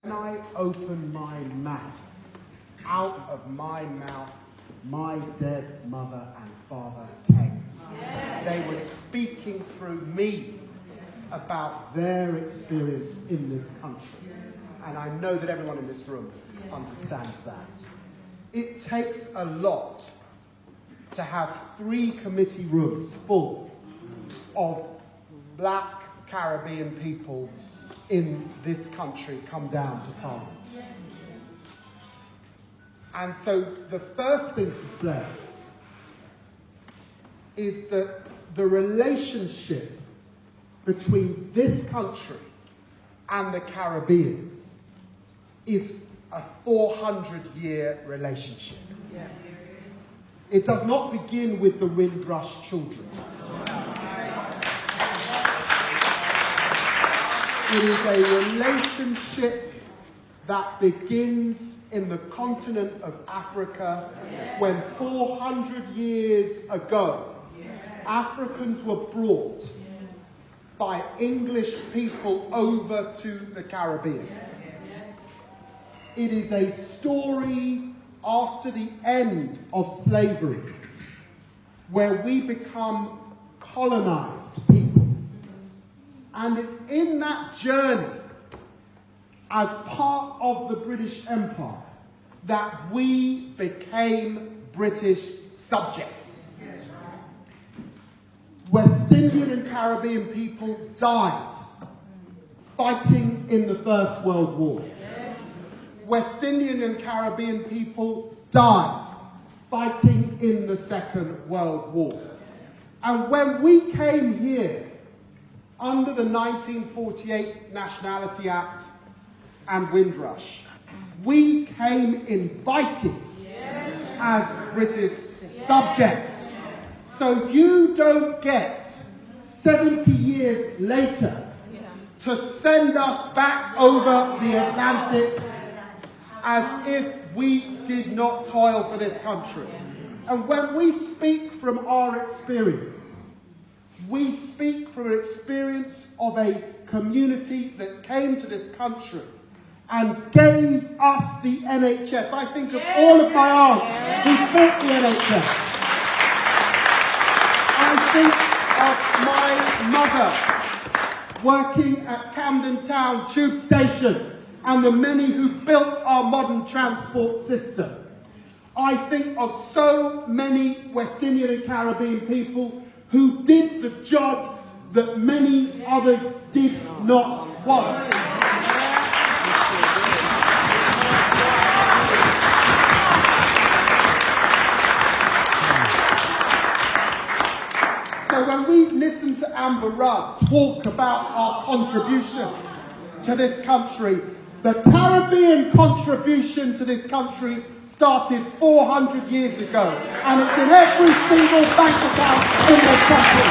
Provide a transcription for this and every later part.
When I open my mouth, out of my mouth, my dead mother and father came. Yes. They were speaking through me about their experience in this country. And I know that everyone in this room understands that. It takes a lot to have 3 committee rooms full of black Caribbean people in this country come down to Parliament. And so the first thing to say is that the relationship between this country and the Caribbean is a 400-year relationship. Yeah. It does not begin with the Windrush children. It is a relationship that begins in the continent of Africa when 400 years ago, Africans were brought by English people over to the Caribbean. It is a story after the end of slavery where we become colonized people. And it's in that journey as part of the British Empire that we became British subjects. West Indian and Caribbean people died fighting in the First World War. West Indian and Caribbean people died fighting in the Second World War. And when we came here under the 1948 Nationality Act and Windrush, we came invited as British subjects. So you don't get 70 years later to send us back over the Atlantic as if we did not toil for this country. And when we speak from our experience, we speak from an experience of a community that came to this country and gave us the NHS. I think of all of my aunts who built the NHS. I think of my mother working at Camden Town Tube Station and the many who built our modern transport system. I think of so many West Indian and Caribbean people who did the jobs that many others did not want. So when we listen to Amber Rudd talk about our contribution to this country, the Caribbean contribution to this country started 400 years ago, and it's in every single bank account in this country.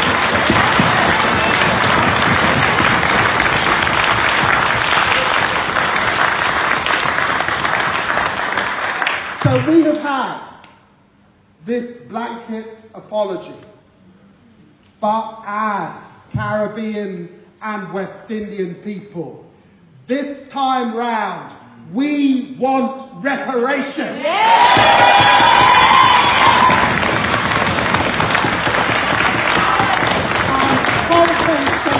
So we have had this blanket apology, but as Caribbean and West Indian people, this time round, we want reparations. And compensation.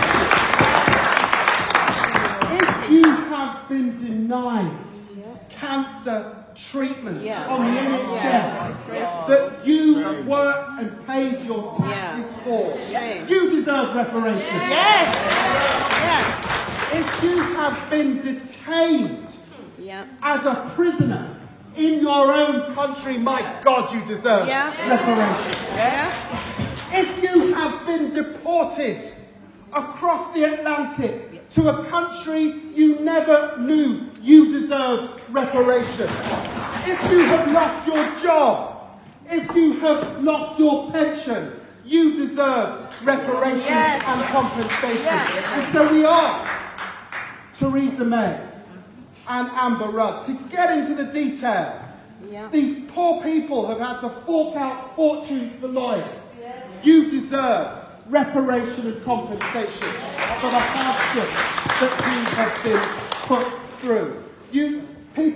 If you have been denied cancer treatment on the NHS that you worked and paid your taxes for, you deserve reparations. If you have been detained as a prisoner in your own country, my God, you deserve reparations. If you have been deported across the Atlantic to a country you never knew, you deserve reparations. If you have lost your job, if you have lost your pension, you deserve reparations and compensation. And so we ask Theresa May and Amber Rudd to get into the detail. These poor people have had to fork out fortunes for lawyers. You deserve reparation and compensation for the hardship that you have been put through.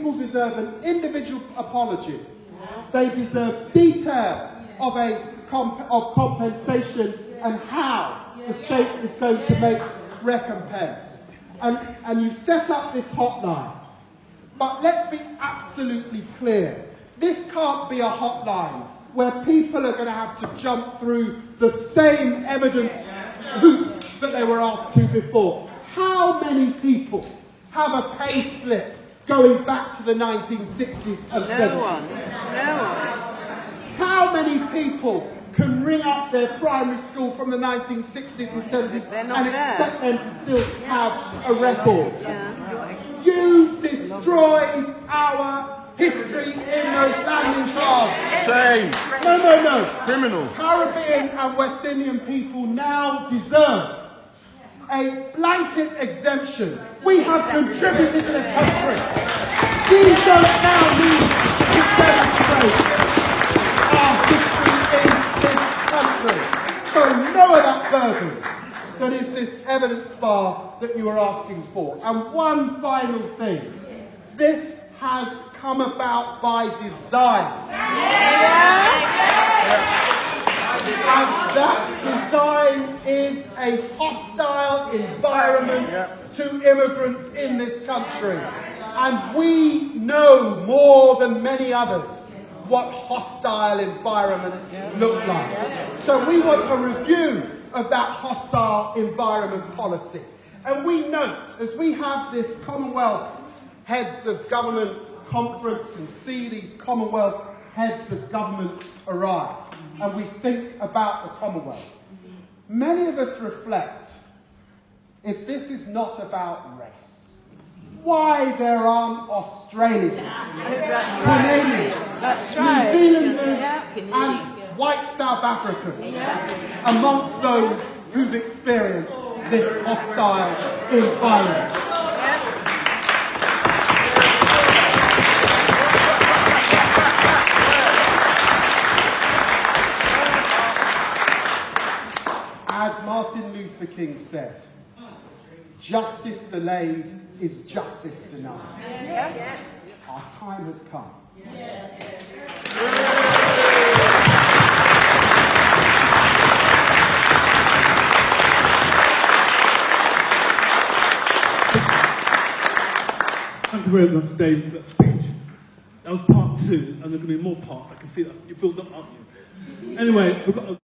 people deserve an individual apology. They deserve detail of compensation and how the state is going to make recompense. And you set up this hotline. But let's be absolutely clear. This can't be a hotline where people are going to have to jump through the same evidence hoops that they were asked to before. How many people have a pay slip going back to the 1960s and 70s? No one. How many people can ring up their primary school from the 1960s and 70s and expect them to still have a record? You destroyed our history in those landing cards. Shame. No. Criminal. Caribbean and West Indian people now deserve a blanket exemption. We have contributed to this country. We don't now need to demonstrate our history in this country. So lower that burden that is this evidence bar that you are asking for. And one final thing. This has come about by design. And that design is a hostile environment to immigrants in this country. And we know more than many others what hostile environments look like. So we want a review of that hostile environment policy. And we note, as we have this Commonwealth Heads of Government conference and see these Commonwealth Heads of Government arrive, and we think about the Commonwealth, many of us reflect, if this is not about race, why there aren't Australians, Canadians, New Zealanders and white South Africans amongst those who've experienced this hostile environment. As Martin Luther King said, justice delayed is justice denied. Our time has come. Thank you very much, Dave, for that speech. That was part 2, and there are going to be more parts. I can see that. You build up, aren't you? Anyway, we've got